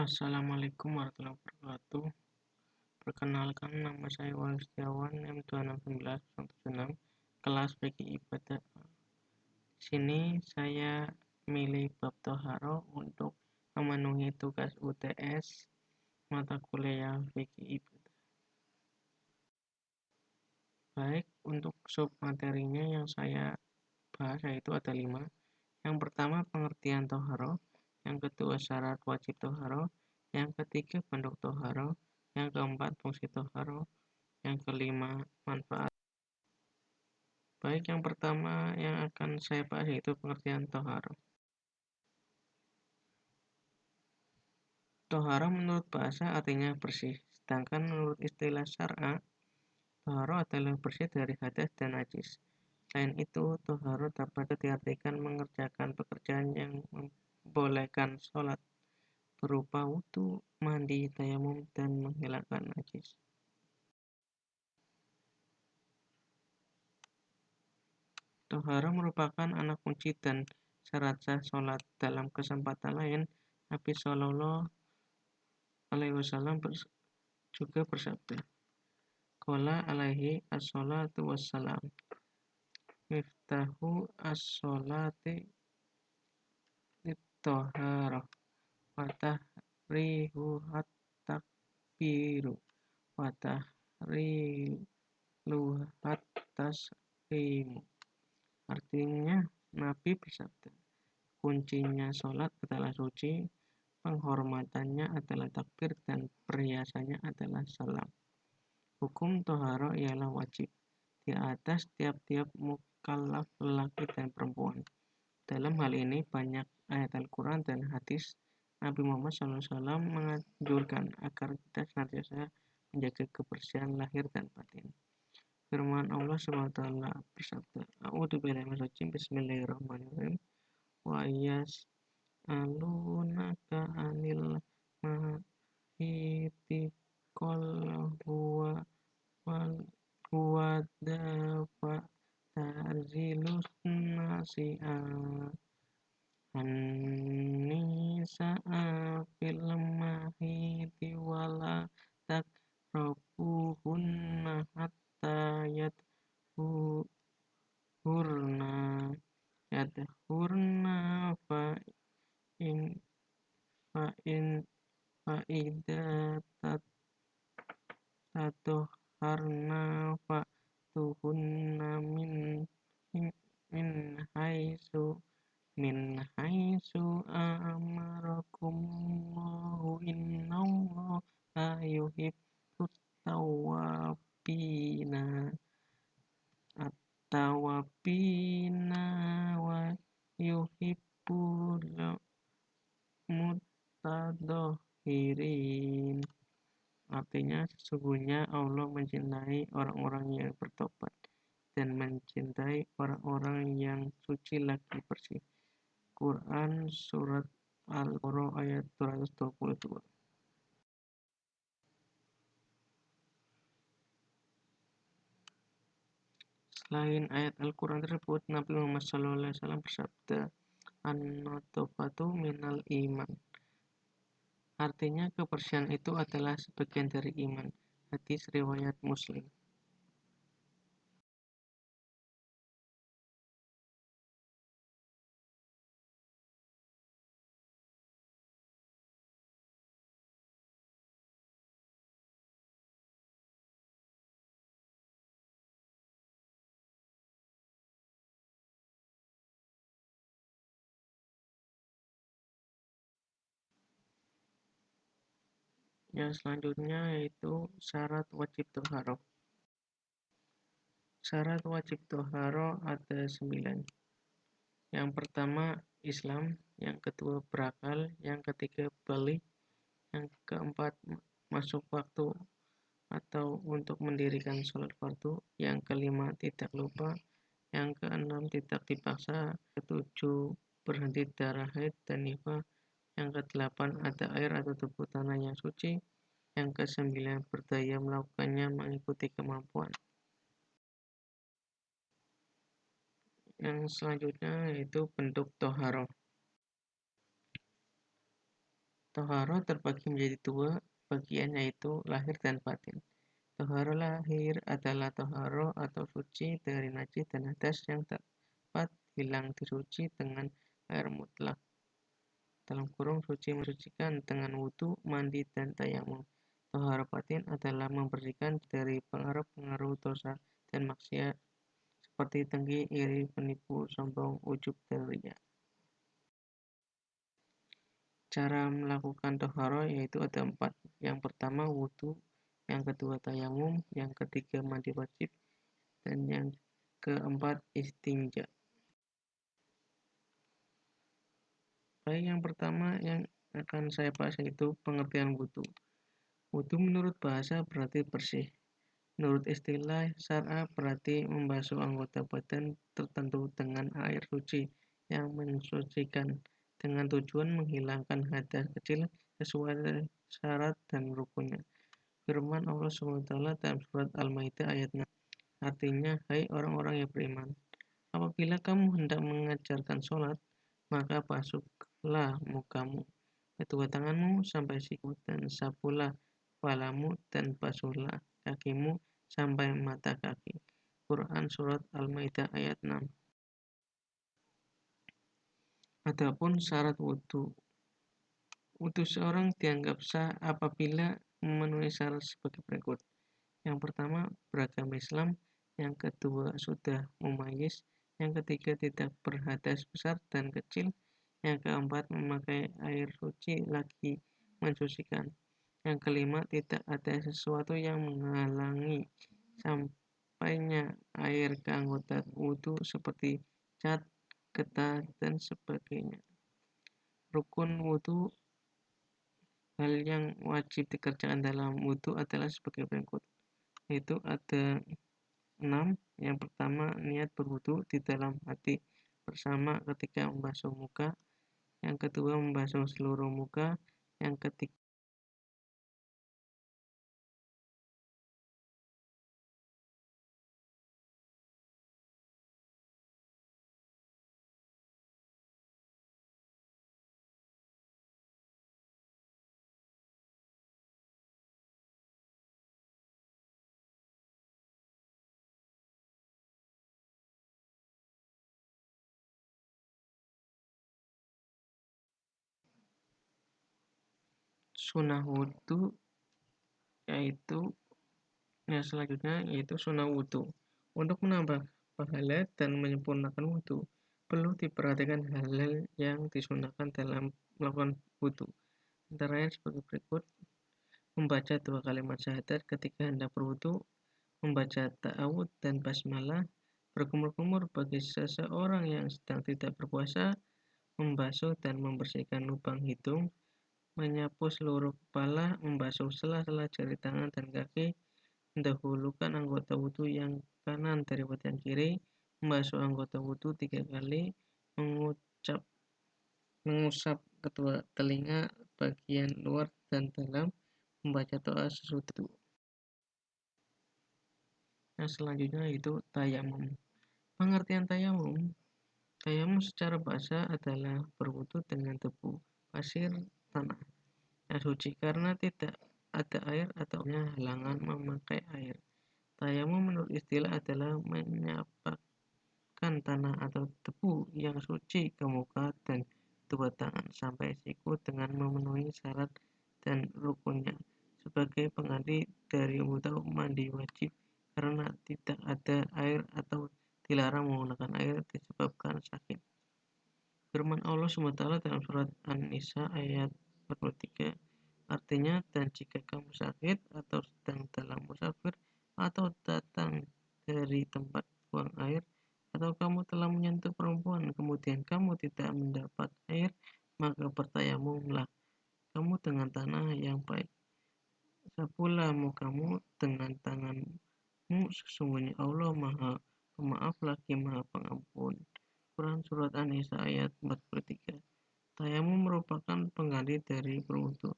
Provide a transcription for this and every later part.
Assalamualaikum warahmatullahi wabarakatuh. Perkenalkan, nama saya Wahyu Setiawan, M269176, kelas fikih ibadah. Di sini saya milih bab Toharo untuk memenuhi tugas UTS mata kuliah fikih ibadah. Baik, untuk sub materinya yang saya bahas yaitu ada 5. Yang pertama, pengertian Toharo. Yang kedua, syarat wajib Toharo. Yang ketiga, bentuk Toharo. Yang keempat, fungsi Toharo. Yang kelima, manfaat. Baik, yang pertama yang akan saya bahas yaitu pengertian Toharo. Toharo menurut bahasa artinya bersih, sedangkan menurut istilah syar'a, Toharo adalah bersih dari hadas dan najis. Selain itu, Toharo dapat diartikan mengerjakan pekerjaan yang membolehkan sholat, berupa wudu, mandi, tayamum, dan menghilangkan najis. Toharo merupakan anak kunci dan syarat sah sholat. Dalam kesempatan lain, Nabi Shallallahu Alaihi Wasallam juga bersabda, "Qala alaihi as-sholatu wassalam, miftahu as-sholati lit-toharah, wa tahrihu hat-takbiru, wa tahrilu hat-taslimu." Artinya, Nabi bersabda, kuncinya sholat adalah suci, penghormatannya adalah takbir, dan perhiasannya adalah salam. Hukum toharo ialah wajib di atas tiap-tiap mukallaf lelaki dan perempuan. Dalam hal ini banyak ayat Al-Quran dan hadis Nabi Muhammad SAW menganjurkan agar kita senantiasa menjaga kebersihan lahir dan batin. Firman Allah SWT bersabda, A'udzubillahi minasyaitonir rajim, Bismillahirrahmanirrahim. Wa yas'alunaka 'anil mahidi qul huwa dafa ta'zilus nasi'a an-nisa'a fil mahidi wala taqrabuhunna hatta yadhurna fa idza tatoharna fatuhunna min haisu amarakumullahu innallaha yuhibbut tawwabina wa yuhibbul mutatahhirin. Artinya, sesungguhnya Allah mencintai orang-orang yang bertobat dan mencintai orang-orang yang suci lagi bersih. Quran Surat Al-Baqarah ayat 222. Selain ayat Al-Quran tersebut, Nabi Muhammad SAW bersabda, An-nadhafatu minal iman. Artinya, kebersihan itu adalah sebagian dari iman. Hadis riwayat Muslim. Yang selanjutnya yaitu syarat wajib toharo. Syarat wajib toharo ada 9. Yang pertama Islam, yang kedua berakal, yang ketiga balik, yang keempat masuk waktu atau untuk mendirikan sholat fardu, yang kelima tidak lupa, yang keenam tidak dipaksa, ketujuh berhenti darah haid dan nifas, yang kedelapan ada air atau tubuh tanah yang suci, yang kesembilan berdaya melakukannya mengikuti kemampuan. Yang selanjutnya yaitu bentuk toharo. Toharo terbagi menjadi dua bagian, yaitu lahir dan batin. Toharo lahir adalah toharo atau suci dari najis dan hadas yang dapat hilang disuci dengan air mutlak. (suci mensucikan dengan wudu, mandi, dan tayamum). Toharo batin adalah membersihkan dari pengaruh-pengaruh dosa dan maksiat seperti dengki, iri, penipu, sombong, ujub, dan riya. Cara melakukan toharo yaitu ada 4. Yang pertama wudu, yang kedua tayamum, yang ketiga mandi wajib, dan yang keempat istinja. Baik, yang pertama yang akan saya bahas yaitu pengertian wudu. Wudu menurut bahasa berarti bersih. Menurut istilah syar'a berarti membasuh anggota badan tertentu dengan air suci yang mensucikan, dengan tujuan menghilangkan hadas kecil sesuai syarat dan rukunnya. Firman Allah SWT dalam surat Al-Maidah ayat 6. Artinya, hai orang-orang yang beriman, apabila kamu hendak mengajarkan sholat, maka basuhlah mukamu, kedua tanganmu sampai siku, dan sapulah kepalamu, dan basuhlah kakimu sampai mata kaki. Quran Surat Al-Maidah ayat 6. Adapun syarat wudu. Wudu seorang dianggap sah apabila memenuhi syarat sebagai berikut. Yang pertama, beragama Islam. Yang kedua, sudah mumayyiz. Yang ketiga, tidak berhadas besar dan kecil. Yang keempat, memakai air suci lagi mensucikan. Yang kelima, tidak ada sesuatu yang menghalangi sampainya air ke anggota wudu seperti cat, getah, dan sebagainya. Rukun wudu. Hal yang wajib dikerjakan dalam wudu adalah sebagai berikut, yaitu ada 6. Yang pertama, niat berwudu di dalam hati bersama ketika membasuh muka. Yang kedua, membasuh seluruh muka. Yang ketiga, sunnah wudu selanjutnya yaitu sunnah wudu. Untuk menambah pahala dan menyempurnakan wudu, perlu diperhatikan hal-hal yang disunahkan dalam melakukan wudu. Antara lain sebagai berikut: membaca 2 kalimat syahadat ketika hendak berwudu, membaca ta'awud dan basmalah, berkumur-kumur bagi seseorang yang sedang tidak berpuasa, membasuh dan membersihkan lubang hidung, menyapu seluruh kepala, membasuh sela-sela jari tangan dan kaki, mendahulukan anggota wudu yang kanan daripada yang kiri, membasuh anggota wudu 3 kali, mengusap kedua telinga bagian luar dan dalam, membaca doa sesudah. Selanjutnya yaitu tayamum. Pengertian tayamum. Tayamum secara bahasa adalah berwudu dengan debu, pasir, tanah yang suci karena tidak ada air atau halangan memakai air. Tayamum menurut istilah adalah menyapakan tanah atau debu yang suci ke muka dan dua tangan sampai siku dengan memenuhi syarat dan rukunnya sebagai pengganti dari wudu mandi wajib karena tidak ada air atau dilarang menggunakan air disebabkan sakit. Firman Allah SWT dalam surat An-Nisa ayat 43, artinya, dan jika kamu sakit atau sedang dalam musafir atau datang dari tempat buang air, atau kamu telah menyentuh perempuan kemudian kamu tidak mendapat air, maka bertayamumlah kamu dengan tanah yang baik. Sapulah mukamu dengan tanganmu, sesungguhnya Allah Maha Pemaaf lagi Maha Pengampun. Quran Surat An-Nisa ayat 43. Tayamum merupakan pengganti dari berwudu.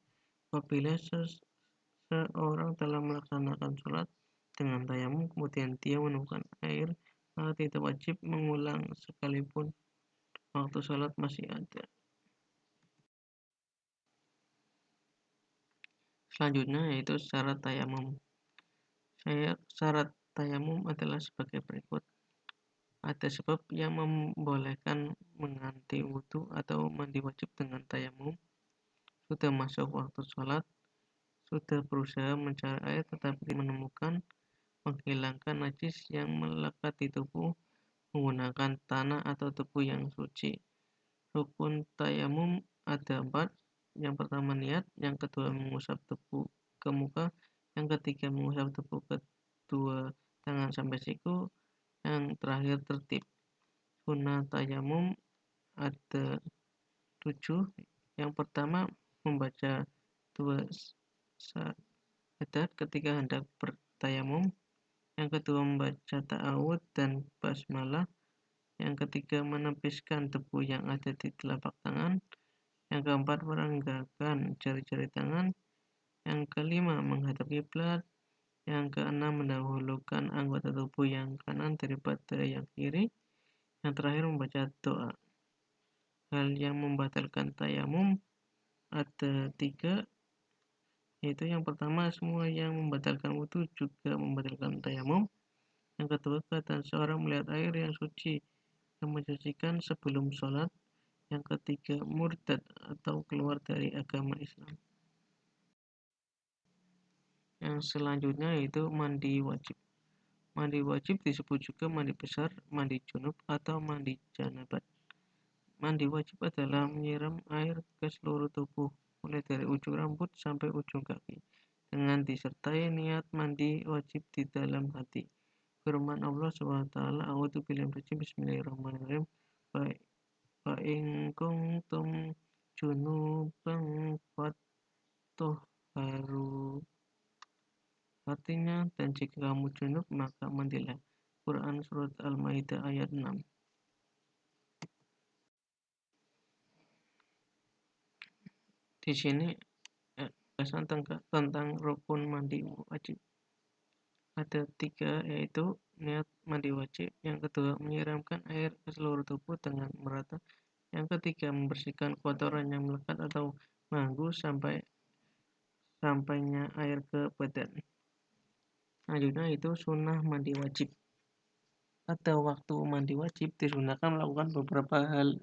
Apabila seseorang telah melaksanakan sholat dengan tayamum kemudian dia menemukan air, maka tidak wajib mengulang sekalipun waktu sholat masih ada. Selanjutnya yaitu syarat tayamum. Syarat tayamum adalah sebagai berikut. Ada sebab yang membolehkan mengganti wudhu atau mandi wajib dengan tayamum. Sudah masuk waktu sholat, sudah berusaha mencari air tetapi menemukan, menghilangkan najis yang melekat di tubuh menggunakan tanah atau tebu yang suci. Rukun tayamum ada 4. Yang pertama niat, yang kedua mengusap tebu ke muka, yang ketiga mengusap tebu kedua tangan sampai siku, yang terakhir tertib. Sunnah tayamum ada 7. Yang pertama membaca 2 syahadat ketika hendak bertayamum, yang kedua membaca ta'awud dan basmalah, yang ketiga menepiskan debu yang ada di telapak tangan, yang keempat merenggakan jari-jari tangan, yang kelima menghadap kiblat, yang keenam mendahulukan anggota tubuh yang kanan daripada yang kiri, yang terakhir membaca doa. Hal yang membatalkan tayamum ada 3, yaitu yang pertama semua yang membatalkan wudhu juga membatalkan tayamum. Yang kedua keadaan seorang melihat air yang suci yang mensucikan sebelum sholat. Yang ketiga murtad atau keluar dari agama Islam. Yang selanjutnya yaitu mandi wajib. Mandi wajib disebut juga mandi besar, mandi junub, atau mandi janabat. Mandi wajib adalah menyiram air ke seluruh tubuh, mulai dari ujung rambut sampai ujung kaki, dengan disertai niat mandi wajib di dalam hati. Firman Allah SWT, A'udzubillahi minasy syaitonir rajim, Bismillahirrahmanirrahim. Fa in kuntum junuban fatahharu. Artinya, dan jika kamu junub maka mandilah. Quran surat Al-Maidah ayat 6. Di sini bahasan tentang rukun mandi wajib. Ada 3, yaitu niat mandi wajib, yang kedua menyiramkan air ke seluruh tubuh dengan merata, yang ketiga membersihkan kotoran yang melekat atau mengganggu sampainya air ke badan. Selanjutnya itu sunnah mandi wajib. Pada waktu mandi wajib disunahkan melakukan beberapa hal,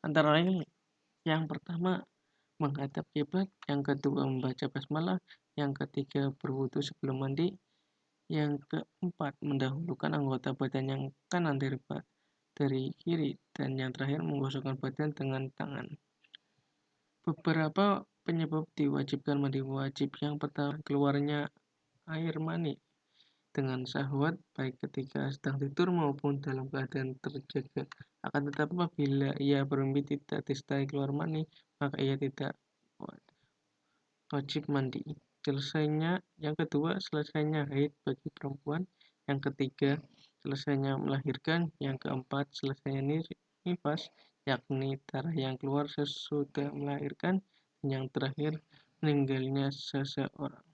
antara lain yang pertama menghadap kiblat, yang kedua membaca basmalah, yang ketiga berwudu sebelum mandi, yang keempat mendahulukan anggota badan yang kanan dari kiri, dan yang terakhir menggosokkan badan dengan tangan. Beberapa penyebab diwajibkan mandi wajib. Yang pertama keluarnya air mani dengan syahwat, baik ketika sedang tidur maupun dalam keadaan terjaga. Akan tetapi apabila ia bermimpi tidak disertai keluar mani, maka ia tidak wajib mandi. Yang kedua selesainya haid bagi perempuan, yang ketiga selesainya melahirkan, yang keempat selesainya nifas, yakni darah yang keluar sesudah melahirkan, dan yang terakhir meninggalnya seseorang.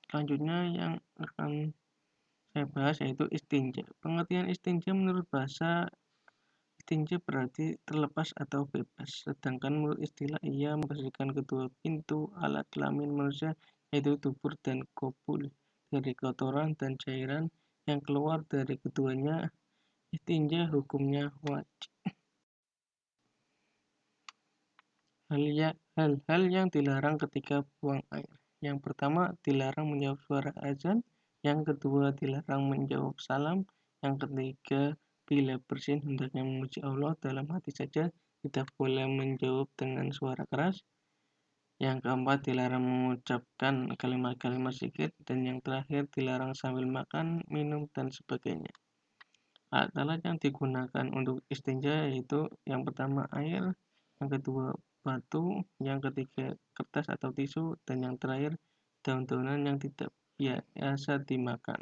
Selanjutnya yang akan saya bahas yaitu istinja. Pengertian istinja menurut bahasa istinja berarti terlepas atau bebas, sedangkan menurut istilah ia membersihkan kedua pintu alat kelamin manusia, yaitu dubur dan kobul, dari kotoran dan cairan yang keluar dari keduanya. Istinja hukumnya wajib. Hal-hal yang dilarang ketika buang air. Yang pertama dilarang menjawab suara azan, yang kedua dilarang menjawab salam, yang ketiga bila bersin hendaknya memuji Allah dalam hati saja, tidak boleh menjawab dengan suara keras. Yang keempat dilarang mengucapkan kalimat-kalimat zikir, dan yang terakhir dilarang sambil makan, minum, dan sebagainya. Alat-alat yang digunakan untuk istinja yaitu yang pertama air, yang kedua batu, yang ketiga kertas atau tisu, dan yang terakhir daun-daunan yang tidak biasa dimakan.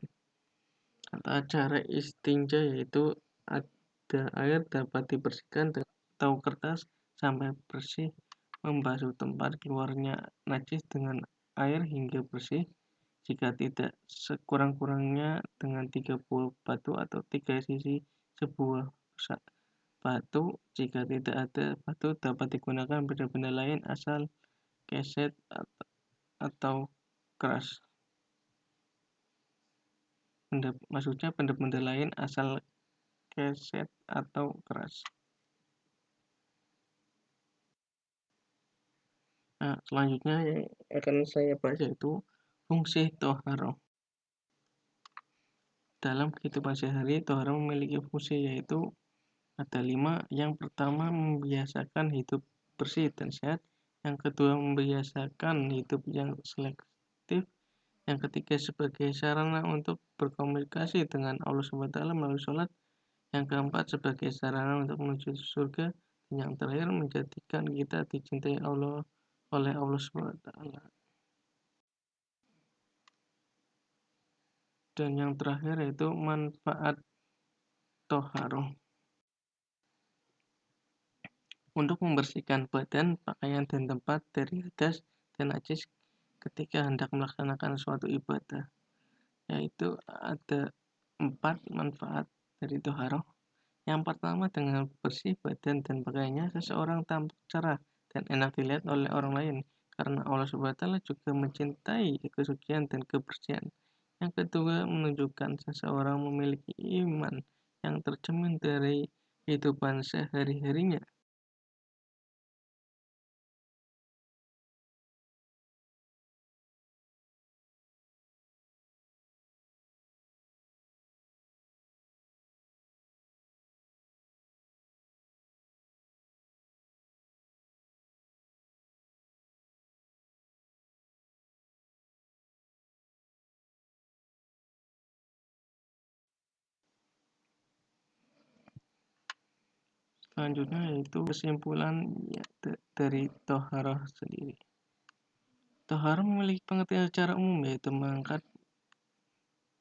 Tata cara istinja yaitu ada air dapat dibersihkan atau kertas sampai bersih, membasuh tempat keluarnya najis dengan air hingga bersih, jika tidak sekurang-kurangnya dengan 30 batu atau 3 sisi sebuah batu. Jika tidak ada batu, dapat digunakan benda-benda lain asal keset atau keras. Maksudnya benda-benda lain asal keset atau keras. Nah, selanjutnya yang akan saya bahas yaitu fungsi toharo. Dalam kehidupan sehari, toharo memiliki fungsi yaitu ada 5. Yang pertama, membiasakan hidup bersih dan sehat. Yang kedua, membiasakan hidup yang selektif. Yang ketiga, sebagai sarana untuk berkomunikasi dengan Allah SWT melalui sholat. Yang keempat, sebagai sarana untuk menuju surga. Dan yang terakhir, menjadikan kita dicintai Allah oleh Allah SWT. Dan yang terakhir yaitu manfaat toharo. Untuk membersihkan badan, pakaian, dan tempat dari hadas dan najis ketika hendak melaksanakan suatu ibadah. Yaitu ada 4 manfaat dari toharo. Yang pertama, dengan bersih badan dan pakaiannya, seseorang tampak cerah dan enak dilihat oleh orang lain, karena Allah SWT juga mencintai kesucian dan kebersihan. Yang kedua, menunjukkan seseorang memiliki iman yang tercermin dari kehidupan sehari-harinya. Selanjutnya yaitu kesimpulan dari toharoh sendiri. Toharoh memiliki pengertian secara umum, yaitu mengangkat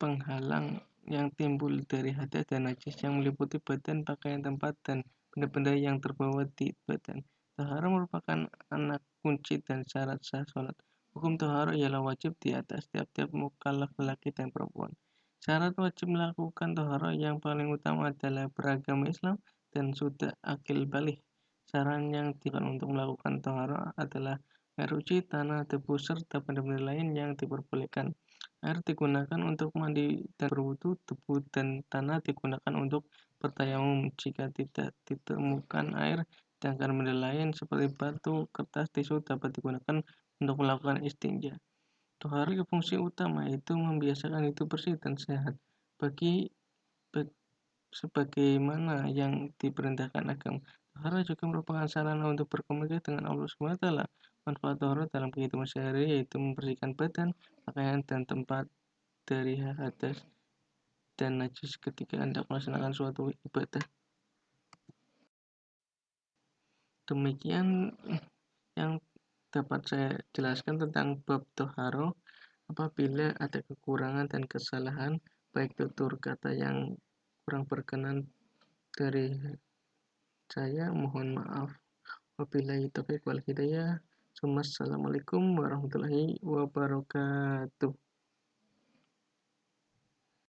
penghalang yang timbul dari hadas dan najis yang meliputi badan, pakaian, tempat, dan benda-benda yang terbawa di badan. Toharoh merupakan anak kunci dan syarat sah sholat. Hukum toharoh ialah wajib di atas tiap-tiap mukallaf laki dan perempuan. Syarat wajib melakukan toharoh yang paling utama adalah beragama Islam dan sudah akil balik. Saran yang diberikan untuk melakukan toharoh adalah air suci, tanah, debu, serta benda-benda lain yang diperbolehkan. Air digunakan untuk mandi dan berwudu, debu dan tanah digunakan untuk bertayamum jika tidak ditemukan air, sedangkan benda lain seperti batu, kertas, tisu dapat digunakan untuk melakukan istinja. Toharo fungsi utama yaitu membiasakan hidup bersih dan sehat sebagaimana yang diperintahkan agama. Toharo juga merupakan sarana untuk berkomunikasi dengan Allah SWT. Manfaat toharo dalam kehidupan sehari yaitu membersihkan badan, pakaian, dan tempat dari hadas dan najis ketika hendak melaksanakan suatu ibadah. Demikian yang dapat saya jelaskan tentang bab toharo. Apabila ada kekurangan dan kesalahan, baik tutur kata yang kurang berkenan dari saya, mohon maaf. Wabillahi taufiq wal hidayah. Assalamualaikum warahmatullahi wabarakatuh.